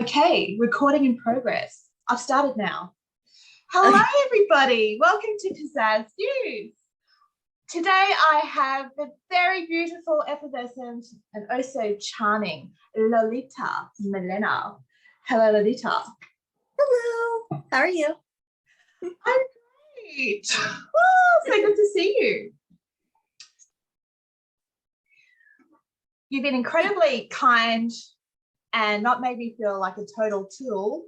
Okay, recording in progress. I've started now. Hello, Okay. everybody. Welcome to Pizazz News. Today, I have the very beautiful, effervescent, and oh so charming Lolita Milena. Hello, Lolita. Hello. How are you? I'm great. Oh, so good to see you. You've been incredibly kind and not made me feel like a total tool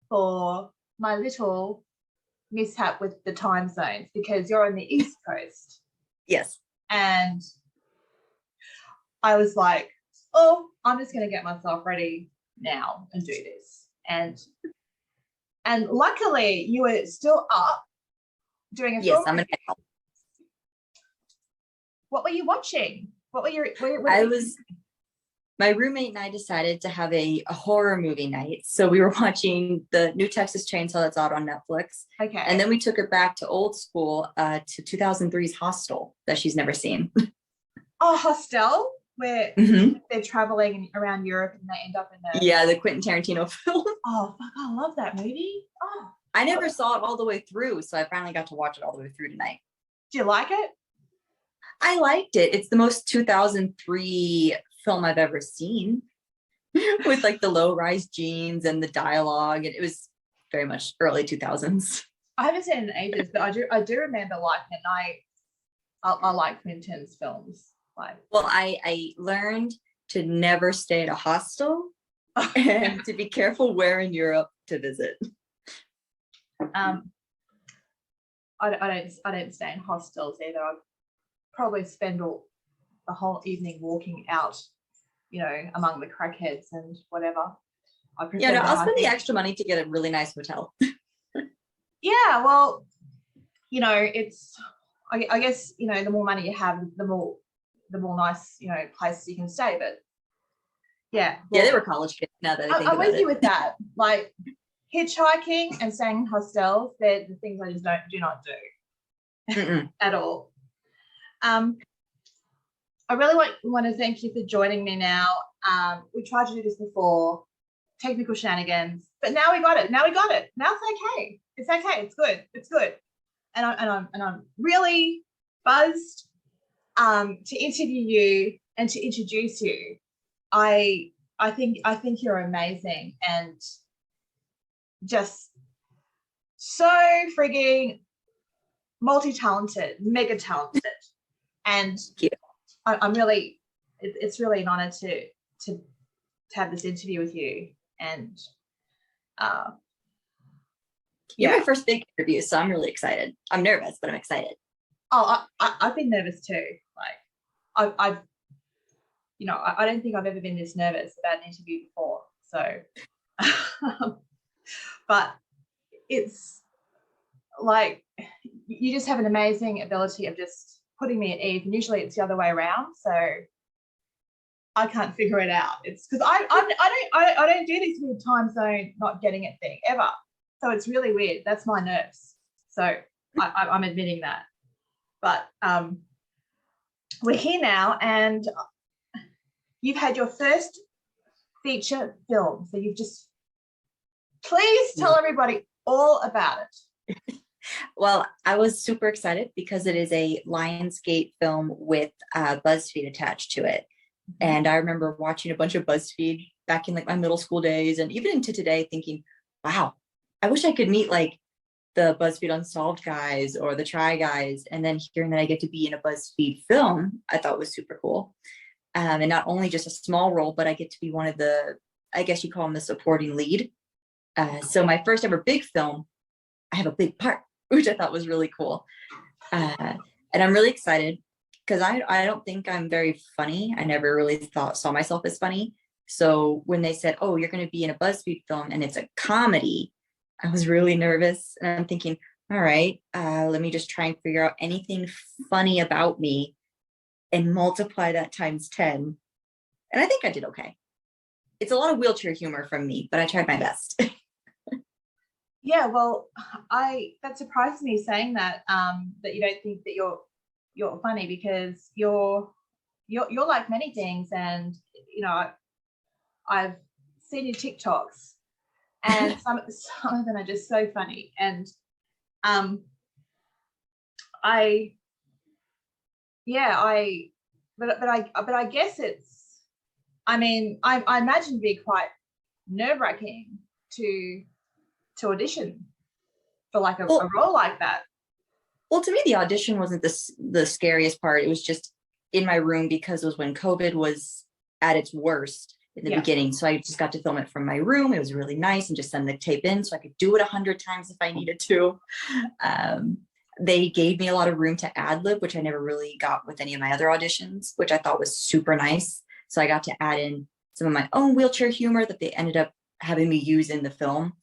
for my little mishap with the time zones, because you're on the East Coast. Yes. And I was like, oh, I'm just going to get myself ready now and do this. And luckily you were still up doing a Yes, film. I'm an adult. What were you watching? My roommate and I decided to have a horror movie night. So we were watching the new Texas Chainsaw that's out on Netflix. Okay. And then we took it back to old school, to 2003's Hostel that she's never seen. Oh, Hostel, where they're traveling around Europe and they end up in the... Yeah, the Quentin Tarantino film. Oh, fuck, I love that movie. Oh, I never saw it all the way through, so I finally got to watch it all the way through tonight. Do you like it? I liked it. It's the most 2003 film I've ever seen, with like the low-rise jeans and the dialogue, and it was very much early 2000s. I haven't seen it in ages, but I do remember liking it. I like Quentin's films. Well, I learned to never stay at a hostel and to be careful where in Europe to visit. I don't stay in hostels either. I probably spend the whole evening walking out, among the crackheads and whatever. I'll spend the extra money to get a really nice hotel. Yeah, well, it's I guess the more money you have, the more nice places you can stay. But yeah, well, yeah, they were college kids. Now that I'm with you with that. Like hitchhiking and staying in hostels, they're the things I just do not do at all. I really want to thank you for joining me now. We tried to do this before, technical shenanigans, but now we got it. Now it's okay. It's okay. It's good. It's good. And I'm really buzzed to interview you and to introduce you. I think you're amazing and just so frigging multi-talented, mega talented. And I'm really, it's really an honor to have this interview with you. And you're my first big interview, so I'm really excited. I'm nervous, but I'm excited. Oh, I've been nervous too. Like I've I don't think I've ever been this nervous about an interview before. So, but it's like you just have an amazing ability of just putting me at ease, and usually it's the other way around. So I can't figure it out. It's because I don't do this weird time zone not getting it thing ever. So it's really weird. That's my nerves. So I'm admitting that. But we're here now, and you've had your first feature film. So you've just, please tell everybody all about it. Well, I was super excited because it is a Lionsgate film with Buzzfeed attached to it. And I remember watching a bunch of Buzzfeed back in like my middle school days, and even into today thinking, wow, I wish I could meet like the Buzzfeed Unsolved guys or the Try guys. And then hearing that I get to be in a Buzzfeed film, I thought was super cool. And not only just a small role, but I get to be one of the, I guess you call them the supporting lead. So my first ever big film, I have a big part, which I thought was really cool. And I'm really excited because I don't think I'm very funny. I never really saw myself as funny. So when they said, oh, you're going to be in a Buzzfeed film and it's a comedy, I was really nervous. And I'm thinking, all right, let me just try and figure out anything funny about me and multiply that times 10. And I think I did okay. It's a lot of wheelchair humor from me, but I tried my best. Yeah, well, that surprises me saying that, that you don't think that you're funny, because you're like many things. And I've seen your TikToks, and some of them are just so funny. And but I guess it's, I mean, I imagine it'd be quite nerve-wracking to audition for like a role like that. Well, to me, the audition wasn't the scariest part. It was just in my room, because it was when COVID was at its worst in the beginning. So I just got to film it from my room. It was really nice, and just send the tape in so I could do it 100 times if I needed to. They gave me a lot of room to ad-lib, which I never really got with any of my other auditions, which I thought was super nice. So I got to add in some of my own wheelchair humor that they ended up having me use in the film.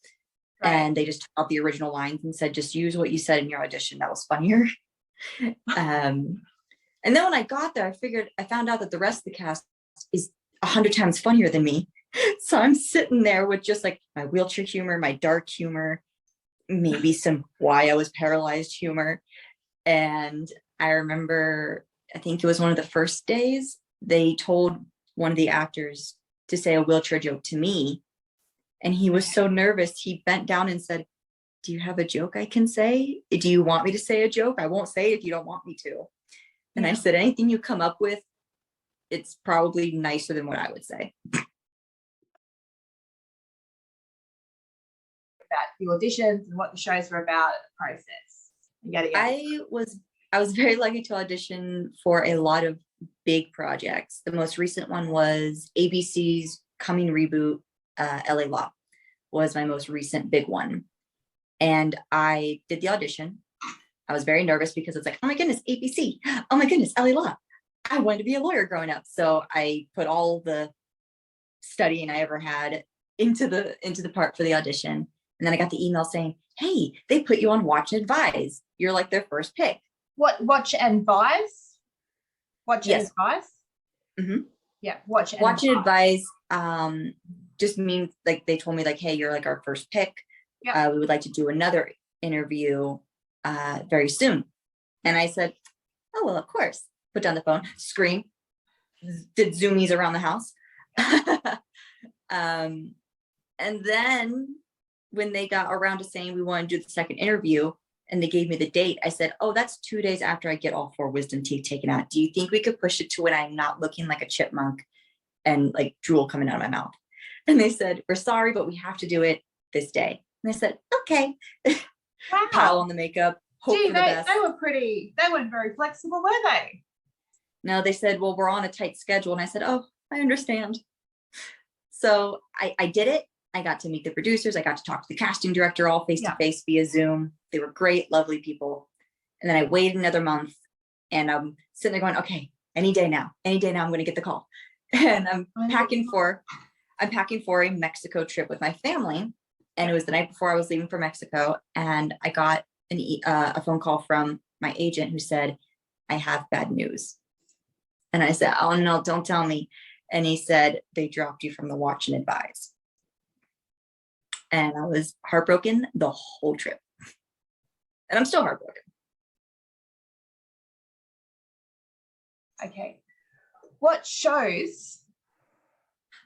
Right. And they just took out the original lines and said, just use what you said in your audition. That was funnier. And then when I got there, I found out that the rest of the cast is 100 times funnier than me. So I'm sitting there with just like my wheelchair humor, my dark humor, maybe some why I was paralyzed humor. And I remember, I think it was one of the first days, they told one of the actors to say a wheelchair joke to me. And he was so nervous, he bent down and said, do you have a joke I can say? Do you want me to say a joke? I won't say it if you don't want me to. And I said, anything you come up with, it's probably nicer than what I would say. About the auditions and what the shows were about, the process. Yada, yada. I was very lucky to audition for a lot of big projects. The most recent one was ABC's coming reboot, L.O.V.E. was my most recent big one. And I did the audition. I was very nervous because it's like, oh my goodness, ABC. Oh my goodness, L.O.V.E. I wanted to be a lawyer growing up. So I put all the studying I ever had into the part for the audition. And then I got the email saying, hey, they put you on Watch and Advise. You're like their first pick. What, Watch and Advise? Watch yes. and Advise? Mm-hmm. Yeah, Watch and Advise just means like they told me like, hey, you're like our first pick. Yep. We would like to do another interview very soon. And I said, oh, well, of course. Put down the phone, scream, did zoomies around the house. And then when they got around to saying we want to do the second interview and they gave me the date, I said, oh, that's 2 days after I get all 4 wisdom teeth taken out. Do you think we could push it to when I'm not looking like a chipmunk and like drool coming out of my mouth? And they said, we're sorry, but we have to do it this day. And I said, okay. Wow. Pile on the makeup, hope for the best. They weren't very flexible, were they? No, they said, well, we're on a tight schedule. And I said, oh, I understand. So I did it. I got to meet the producers. I got to talk to the casting director all face-to-face via Zoom. They were great, lovely people. And then I waited another month and I'm sitting there going, okay, any day now I'm going to get the call. And I'm packing for a Mexico trip with my family. And it was the night before I was leaving for Mexico. And I got a phone call from my agent who said, I have bad news. And I said, oh no, don't tell me. And he said, they dropped you from the Watch and Advise. And I was heartbroken the whole trip. And I'm still heartbroken. Okay. What shows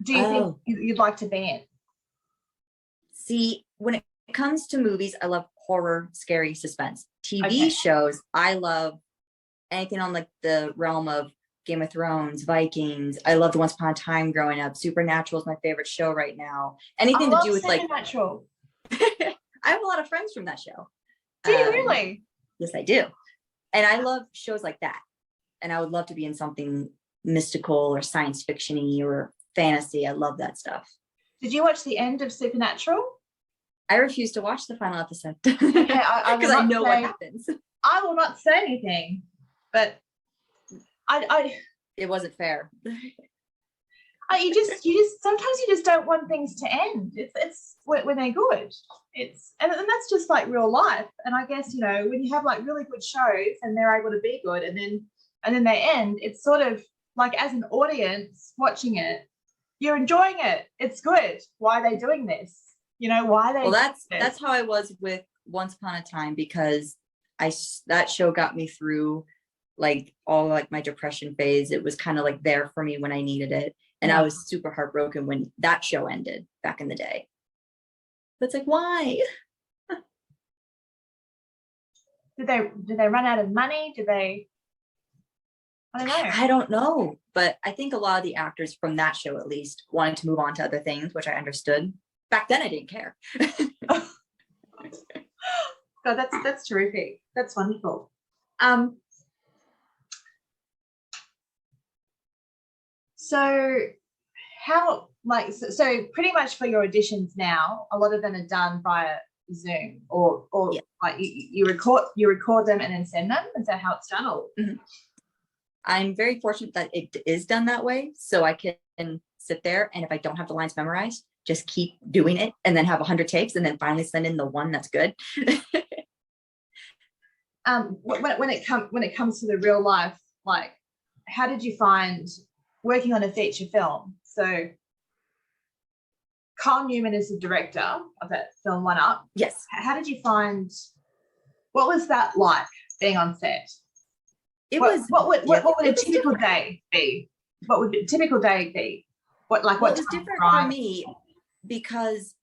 do you think you'd like to be in? See, when it comes to movies, I love horror, scary, suspense. TV shows, I love anything on like the realm of Game of Thrones, Vikings. I loved Once Upon a Time growing up. Supernatural is my favorite show right now. Anything to do with like Supernatural. I have a lot of friends from that show. Do you really? Yes, I do. And I love shows like that. And I would love to be in something mystical or science fiction-y or fantasy. I love that stuff. Did you watch the end of Supernatural? I refuse to watch the final episode. Okay, because I know what happens. I will not say anything, but it wasn't fair. You just sometimes you just don't want things to end. It's when they're good. And that's just like real life. And I guess, you know, when you have like really good shows and they're able to be good and then they end, it's sort of like as an audience watching it, you're enjoying it. It's good. Why are they doing this? You know, why are they? Well, that's how I was with Once Upon a Time, because that show got me through like all like my depression phase. It was kind of like there for me when I needed it. And I was super heartbroken when that show ended back in the day. But it's like, why? Did they run out of money? I don't know. I don't know. But I think a lot of the actors from that show, at least, wanted to move on to other things, which I understood. Back then, I didn't care. God, that's terrific. That's wonderful. So how, like, so pretty much for your auditions now, a lot of them are done via Zoom, or Yeah. like you record them and then send them. Is that how it's done? Or I'm very fortunate that it is done that way, so I can sit there, and if I don't have the lines memorized, just keep doing it and then have 100 takes and then finally send in the one that's good. When it comes to the real life, like, how did you find working on a feature film? So Kyle Newman is the director of that film, One Up. Yes. How did you find, what was that like being on set? What would a typical day be? What would a typical day be? What it was different for me because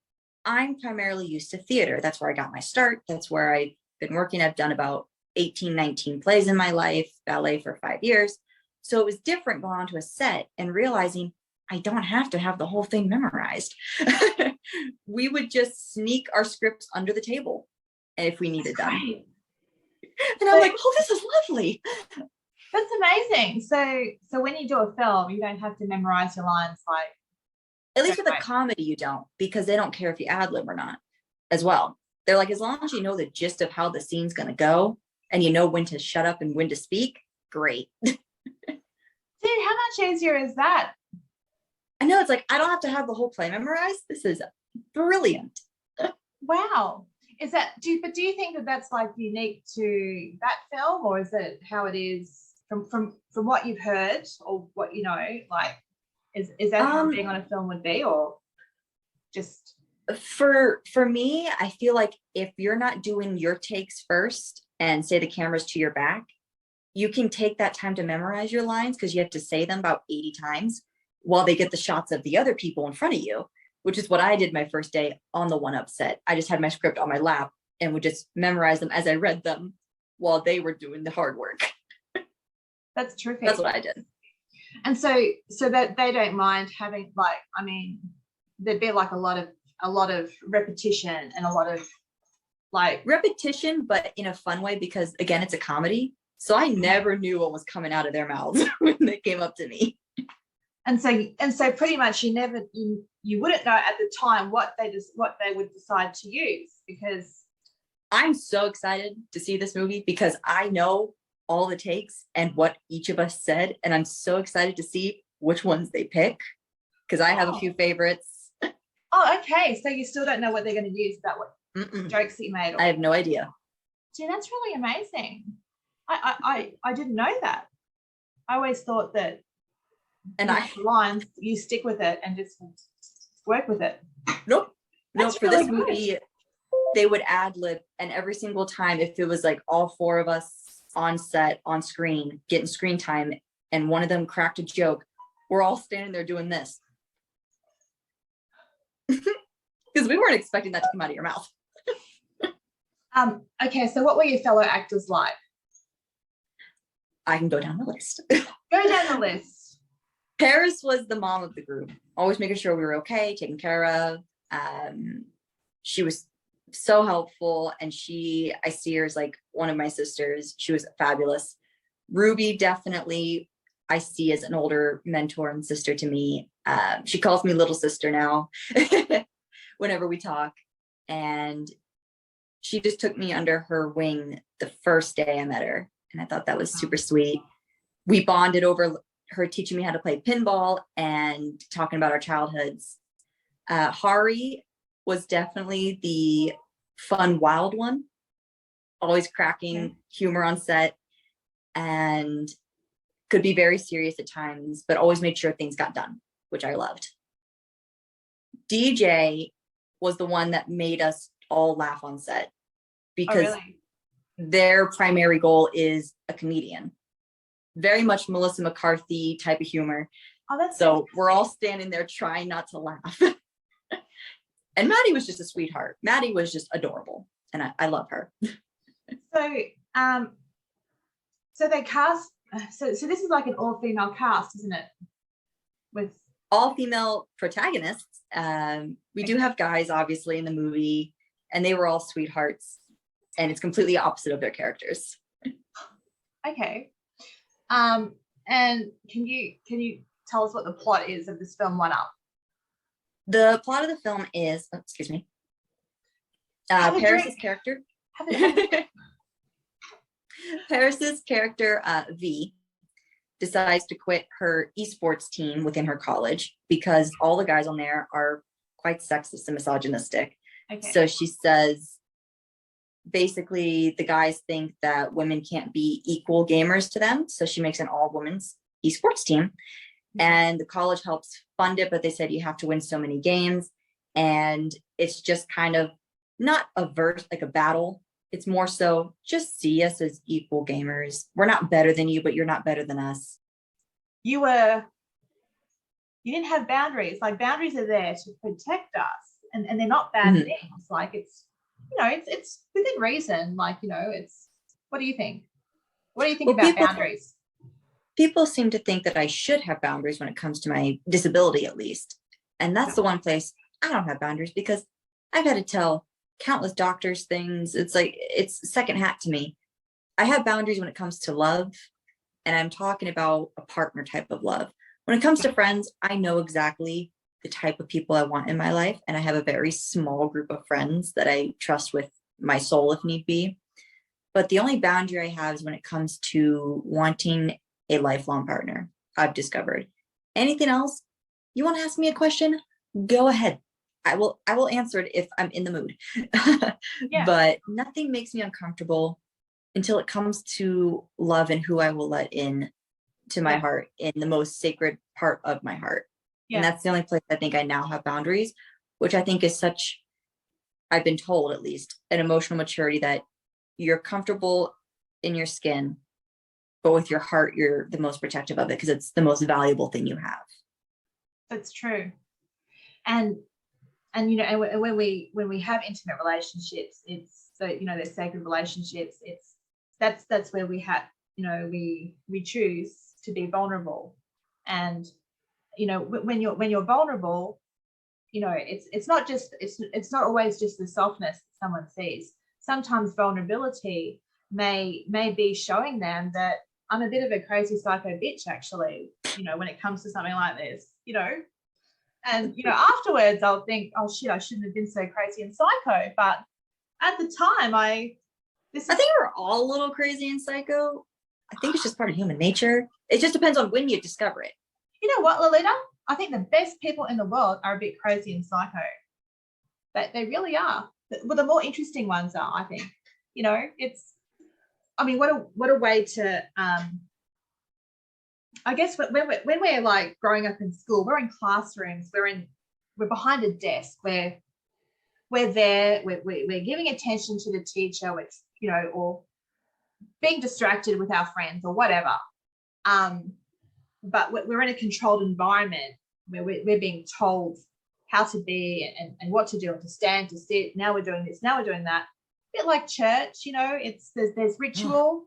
I'm primarily used to theater. That's where I got my start. That's where I've been working. I've done about 18, 19 plays in my life, ballet for 5 years. So it was different going onto a set and realizing I don't have to have the whole thing memorized. We would just sneak our scripts under the table if we needed them. And I'm like, oh, this is lovely. That's amazing. So when you do a film, you don't have to memorize your lines, like, at least with a comedy, you don't, because they don't care if you ad lib or not as well. They're like, as long as you know the gist of how the scene's going to go and you know when to shut up and when to speak, great. Dude, how much easier is that? I know, it's like, I don't have to have the whole play memorized. This is brilliant. Wow. Is that, do you think that that's like unique to that film, or is it how it is from what you've heard, or what, you know, like, is that how being on a film would be, or just? For me, I feel like if you're not doing your takes first and say the camera's to your back, you can take that time to memorize your lines because you have to say them about 80 times while they get the shots of the other people in front of you, which is what I did my first day on the One Up set. I just had my script on my lap and would just memorize them as I read them while they were doing the hard work. That's terrific. That's what I did. And so that they don't mind having, like, I mean, there'd be like a lot of repetition and a lot of like repetition, but in a fun way, because again, it's a comedy. So I never knew what was coming out of their mouths when they came up to me. And so pretty much you wouldn't know at the time what they would decide to use, because I'm so excited to see this movie because I know all the takes and what each of us said, and I'm so excited to see which ones they pick because I have a few favorites. Oh, okay. So you still don't know what they're going to use, about what jokes that you made? I have no idea. Gee, that's really amazing. I didn't know that. I always thought that, and lines, you stick with it and just work with it. Nope. That's For really this movie, they would ad lib, and every single time, if it was like all four of us on set, on screen, getting screen time, and one of them cracked a joke, we're all standing there doing this. Because we weren't expecting that to come out of your mouth. Okay, so what were your fellow actors like? I can go down the list. Go down the list. Paris was the mom of the group, always making sure we were okay, taken care of. She was so helpful, and I see her as like one of my sisters. She was fabulous. Ruby, definitely, I see as an older mentor and sister to me. She calls me little sister now whenever we talk, and she just took me under her wing the first day I met her, and I thought that was super sweet. We bonded over her teaching me how to play pinball and talking about our childhoods. Hari was definitely the fun, wild one, always cracking humor on set, and could be very serious at times, but always made sure things got done, which I loved. DJ was the one that made us all laugh on set because their primary goal is a comedian. Very much Melissa McCarthy type of humor. Oh, that's So fantastic. we're all standing there trying not to laugh. And Maddie was just a sweetheart. Maddie was just adorable. And I love her. So, so they cast, so this is like an all-female cast, isn't it? With all female protagonists. We do have guys, obviously, in the movie, and they were all sweethearts. And it's completely opposite of their characters. Okay. And can you tell us what the plot is of this film, One Up? The plot of the film is, oh, excuse me, Paris's character. Paris's character, V, decides to quit her esports team within her college because all the guys on there are quite sexist and misogynistic. Okay. So she says, basically, the guys think that women can't be equal gamers to them. So she makes an all-women's esports team. And the college helps fund it, but they said you have to win so many games. And it's just kind of not a verse, like a battle. It's more so just see us as equal gamers. We're not better than you, but you're not better than us. You didn't have boundaries. Like, boundaries are there to protect us, and they're not bad things. Like, it's, you know, it's within reason. Like, you know, it's, what do you think? What do you think about boundaries? People seem to think that I should have boundaries when it comes to my disability, at least. And that's the one place I don't have boundaries, because I've had to tell countless doctors things. It's like, it's second hat to me. I have boundaries when it comes to love, and I'm talking about a partner type of love. When it comes to friends, I know exactly the type of people I want in my life. And I have a very small group of friends that I trust with my soul if need be. But the only boundary I have is when it comes to wanting a lifelong partner. I've discovered. Anything else, you want to ask me a question, go ahead. I will answer it if I'm in the mood. But nothing makes me uncomfortable until it comes to love and who I will let in to my heart, in the most sacred part of my heart. And that's the only place I think I now have boundaries, which I think is such, I've been told at least, an emotional maturity, that you're comfortable in your skin, but with your heart, you're the most protective of it, because it's the most valuable thing you have. That's true. And you know, and when we have intimate relationships, it's, so, you know, they're sacred relationships. It's that's where we have, you know, we choose to be vulnerable. And, you know, when you're vulnerable, you know, it's not just, it's not always just the softness that someone sees. Sometimes vulnerability may be showing them that I'm a bit of a crazy psycho bitch, actually, you know, when it comes to something like this, you know. And, you know, afterwards I'll think, oh shit, I shouldn't have been so crazy and psycho. But at the time, I think we're all a little crazy and psycho. I think it's just part of human nature. It just depends on when you discover it. You know what, Lolita? I think the best people in the world are a bit crazy and psycho. They really are. Well, the more interesting ones are, I think. You know, it's, I mean, what a way to, I guess when we're like growing up in school, we're in classrooms, we're behind a desk, we're there, we're giving attention to the teacher, which, you know, or being distracted with our friends or whatever. But we're in a controlled environment where we're being told how to be and what to do, and to stand, to sit. Now we're doing this, now we're doing that. A bit like church, you know, it's there's ritual,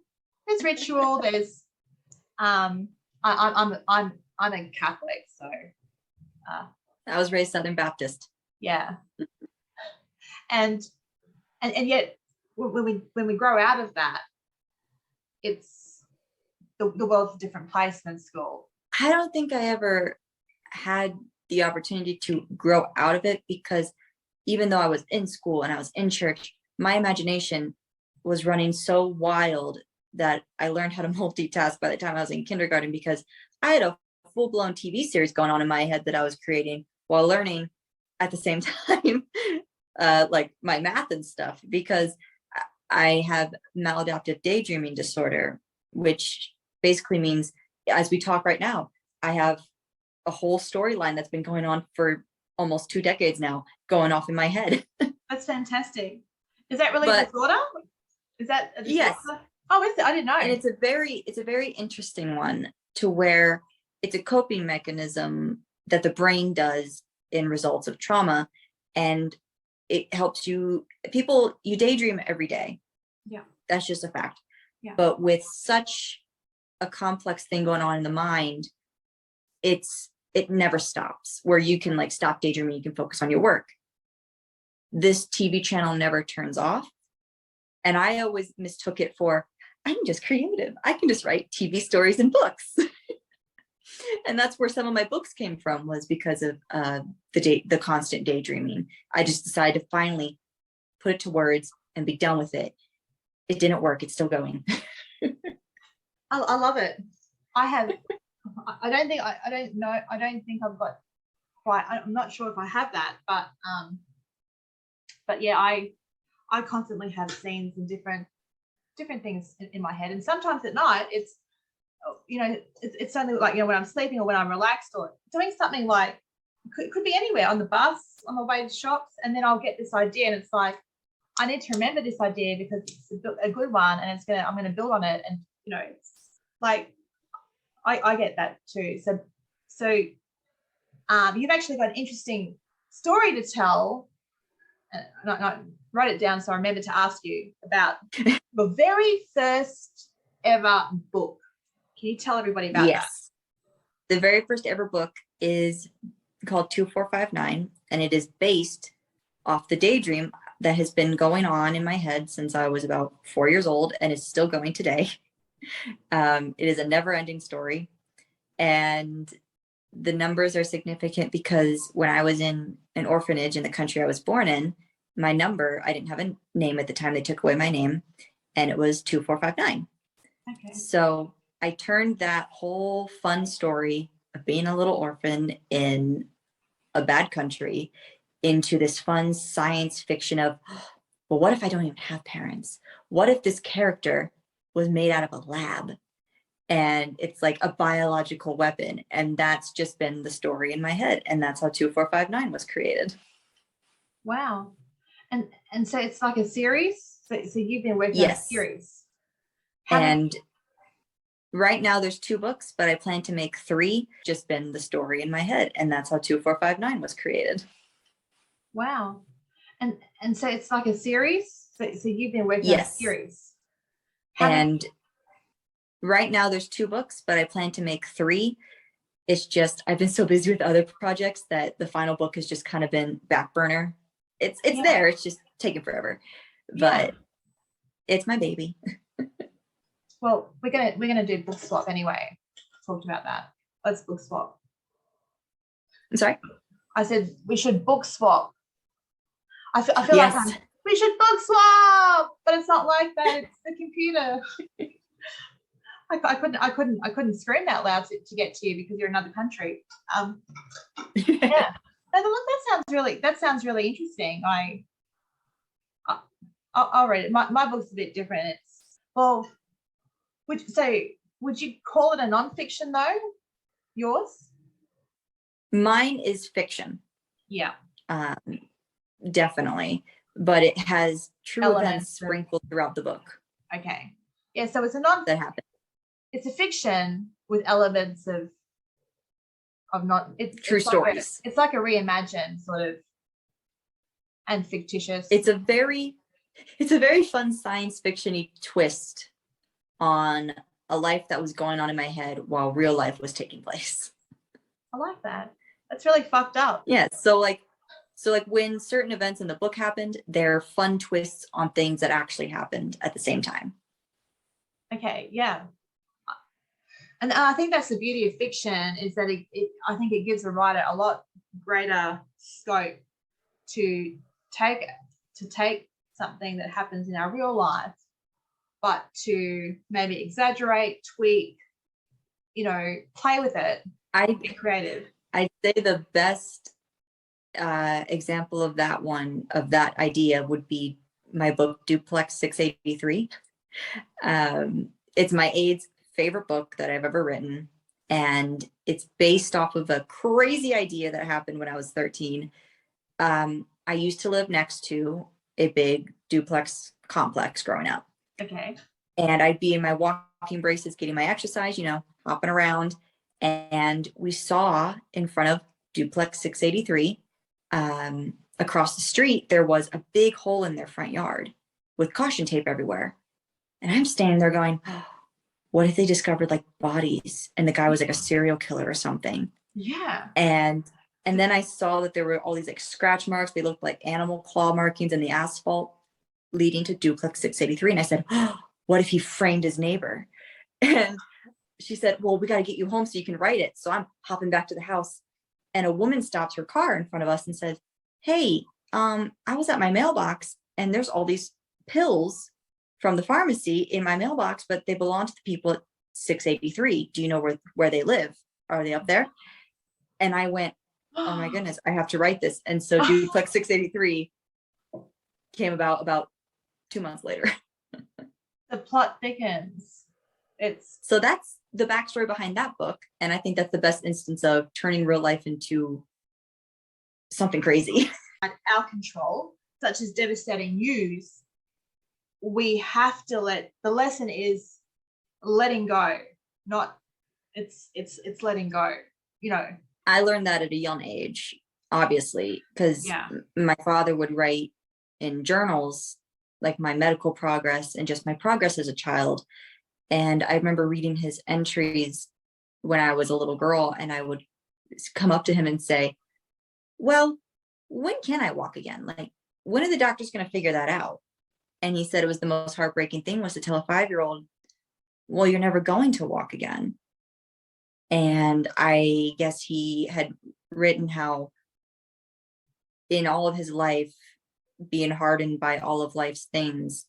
there's I'm a Catholic, so I was raised Southern Baptist. Yeah. And yet when we grow out of that, it's the world's a different place than school. I don't think I ever had the opportunity to grow out of it, because even though I was in school and I was in church, my imagination was running so wild that I learned how to multitask by the time I was in kindergarten, because I had a full-blown TV series going on in my head that I was creating while learning at the same time, like my math and stuff, because I have maladaptive daydreaming disorder, which basically means, as we talk right now, I have a whole storyline that's been going on for almost 2 decades now, going off in my head. That's fantastic. Is that really a disorder? Is that a disorder? Yes. Oh, is it? I didn't know. And it's a very interesting one, to where it's a coping mechanism that the brain does in results of trauma. And it helps you, you daydream every day. Yeah. That's just a fact. Yeah. But with such a complex thing going on in the mind, it never stops, where you can like stop daydreaming, you can focus on your work. This TV channel never turns off. And I always mistook it for, I'm just creative. I can just write TV stories and books. And that's where some of my books came from, was because of the constant daydreaming. I just decided to finally put it to words and be done with it. It didn't work. It's still going. I love it. I don't think I've got quite, I'm not sure if I have that, but yeah, I constantly have scenes and different things in my head. And sometimes at night it's, you know, it's something like, you know, when I'm sleeping or when I'm relaxed or doing something like, could be anywhere, on the bus, on my way to shops, and then I'll get this idea and it's like, I need to remember this idea because it's a good one and I'm gonna build on it. And you know, it's like I get that too. So you've actually got an interesting story to tell. Not write it down so I remember to ask you about the very first ever book. Can you tell everybody about that? Yes. The very first ever book is called 2459, and it is based off the daydream that has been going on in my head since I was about 4 years old and is still going today. It is a never-ending story. And the numbers are significant because when I was in an orphanage in the country I was born in, my number, I didn't have a name at the time, they took away my name, and it was 2459. Okay. So I turned that whole fun story of being a little orphan in a bad country into this fun science fiction of, well, what if I don't even have parents? What if this character was made out of a lab and it's like a biological weapon? And that's just been the story in my head. And that's how 2459 was created. Wow. And so it's like a series. So you've been working on a series. And right now there's 2 books, but I plan to make 3. Just been the story in my head. And that's how 2459 was created. Wow. And so it's like a series. So you've been working on a series. And right now there's 2 books, but I plan to make 3. It's just, I've been so busy with other projects that the final book has just kind of been back burner. It's there. It's just taking forever, but it's my baby. Well, we're gonna do book swap anyway. Talked about that. Let's book swap. I'm sorry. I said we should book swap. I feel like we should book swap, but it's not like that. It's the computer. I couldn't scream that loud to get to you because you're in another country. Yeah. Look, that sounds really interesting. I'll read it. My book's a bit different. It's, well, would you call it a nonfiction though? Yours? Mine is fiction. Yeah. Definitely. But it has true events sprinkled throughout the book. Okay. Yeah, so it's that happened. It's a fiction with elements of not true stories. It's like a reimagined sort of, and fictitious. It's a very fun science fiction-y twist on a life that was going on in my head while real life was taking place. I like that. That's really fucked up. Yeah. So like when certain events in the book happened, they're fun twists on things that actually happened at the same time. Okay. Yeah. And I think that's the beauty of fiction, is that I think it gives a writer a lot greater scope to take something that happens in our real life, but to maybe exaggerate, tweak, play with it. Be creative. I'd say the best example of that idea would be my book Duplex 683. It's my aide's favorite book that I've ever written, and it's based off of a crazy idea that happened when I was 13. I used to live next to a big duplex complex growing up. Okay. And I'd be in my walking braces getting my exercise, hopping around, And we saw in front of duplex 683, across the street, there was a big hole in their front yard with caution tape everywhere. And I'm standing there going, oh, what if they discovered like bodies and the guy was like a serial killer or something? Yeah. And then I saw that there were all these like scratch marks. They looked like animal claw markings in the asphalt leading to duplex 683. And I said, oh, what if he framed his neighbor? And she said, well, we got to get you home so you can write it. So I'm hopping back to the house, and a woman stops her car in front of us and says, hey, I was at my mailbox and there's all these pills from the pharmacy in my mailbox, but they belong to the people at 683. Do you know where they live? Are they up there? And I went, oh my goodness, I have to write this. And so duplex 683 came about 2 months later. The plot thickens. So that's the backstory behind that book. And I think that's the best instance of turning real life into something crazy. Our control, such as devastating news, we have to the lesson is letting go, not it's letting go, you know. I learned that at a young age, obviously, because my father would write in journals like my medical progress and just my progress as a child. And I remember reading his entries when I was a little girl, and I would come up to him and say, well, when can I walk again? Like, when are the doctors going to figure that out? And he said it was the most heartbreaking thing was to tell a 5-year-old, well, you're never going to walk again. And I guess he had written how in all of his life, being hardened by all of life's things,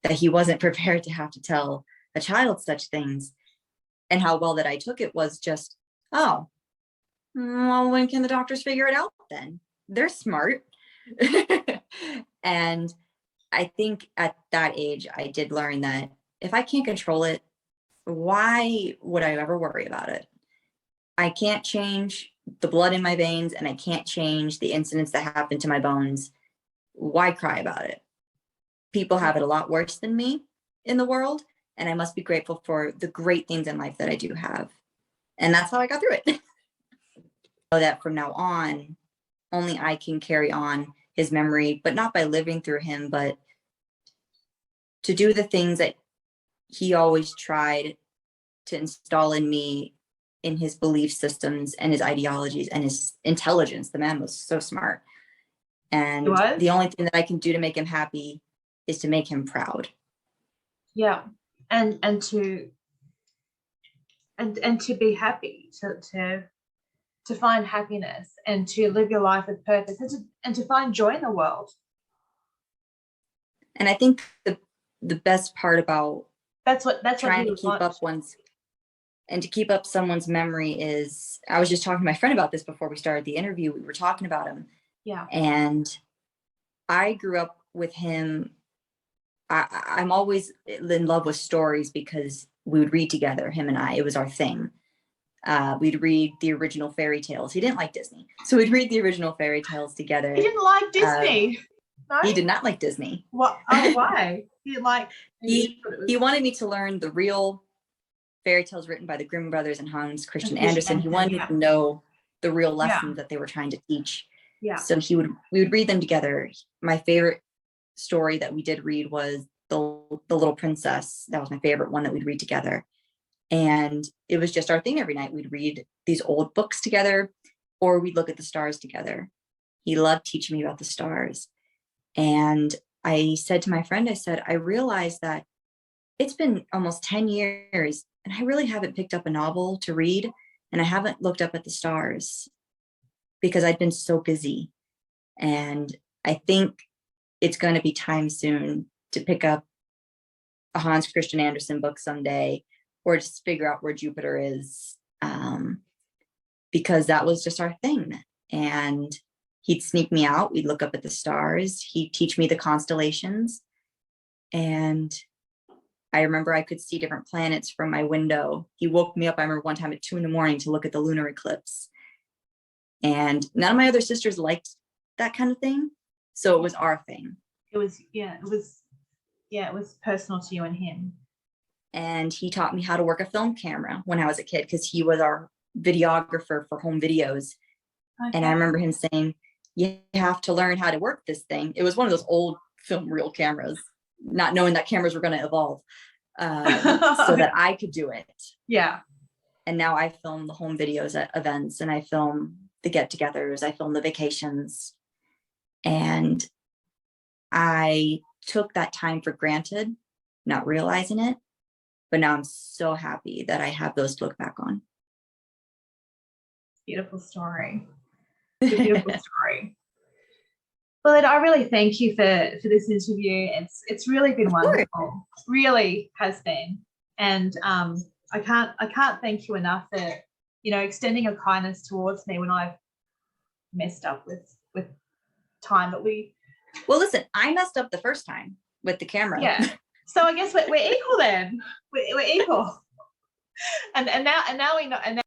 that he wasn't prepared to have to tell a child such things. And how well that I took it was just, oh, well, when can the doctors figure it out then? They're smart. And I think at that age, I did learn that if I can't control it, why would I ever worry about it? I can't change the blood in my veins, and I can't change the incidents that happen to my bones. Why cry about it? People have it a lot worse than me in the world, and I must be grateful for the great things in life that I do have. And that's how I got through it. So that from now on, only I can carry on his memory, but not by living through him, but to do the things that he always tried to install in me, in his belief systems and his ideologies and his intelligence. The man was so smart. And the only thing that I can do to make him happy is to make him proud. Yeah. And to be happy, to find happiness and to live your life with purpose, and to find joy in the world. And I think the best part about that's trying to keep up to keep up someone's memory is, I was just talking to my friend about this before we started the interview. We were talking about him. Yeah. And I grew up with him. I'm always in love with stories because we would read together, him and I. It was our thing. We'd read the original fairy tales. He didn't like Disney, so we'd read the original fairy tales together. He didn't like Disney. No? He did not like Disney. What? Oh, why? He wanted me to learn the real fairy tales written by the Grimm brothers and Hans Christian Andersen. He wanted me to know the real lessons that they were trying to teach. Yeah. So we would read them together. My favorite story that we did read was the Little Princess. That was my favorite one that we'd read together. And it was just our thing every night. We'd read these old books together, or we'd look at the stars together. He loved teaching me about the stars. And I said to my friend, I said, I realized that it's been almost 10 years and I really haven't picked up a novel to read, and I haven't looked up at the stars because I've been so busy. And I think it's going to be time soon to pick up a Hans Christian Andersen book someday, or just figure out where Jupiter is, because that was just our thing. And he'd sneak me out. We'd look up at the stars. He'd teach me the constellations. And I remember I could see different planets from my window. He woke me up, I remember one time at 2 a.m. to look at the lunar eclipse. And none of my other sisters liked that kind of thing. So it was our thing. It was personal to you and him. And he taught me how to work a film camera when I was a kid, because he was our videographer for home videos. Okay. And I remember him saying, you have to learn how to work this thing. It was one of those old film reel cameras, not knowing that cameras were going to evolve, so that I could do it. Yeah. And now I film the home videos at events, and I film the get-togethers, I film the vacations. And I took that time for granted, not realizing it. But now I'm so happy that I have those to look back on. Beautiful story. It's a beautiful story. Well, I really thank you for this interview. It's really been wonderful. Really has been. And I can't thank you enough for, you know, extending your kindness towards me when I've messed up with time that we. Well, listen, I messed up the first time with the camera. Yeah. So I guess we're equal then. We're equal. And now we know. And now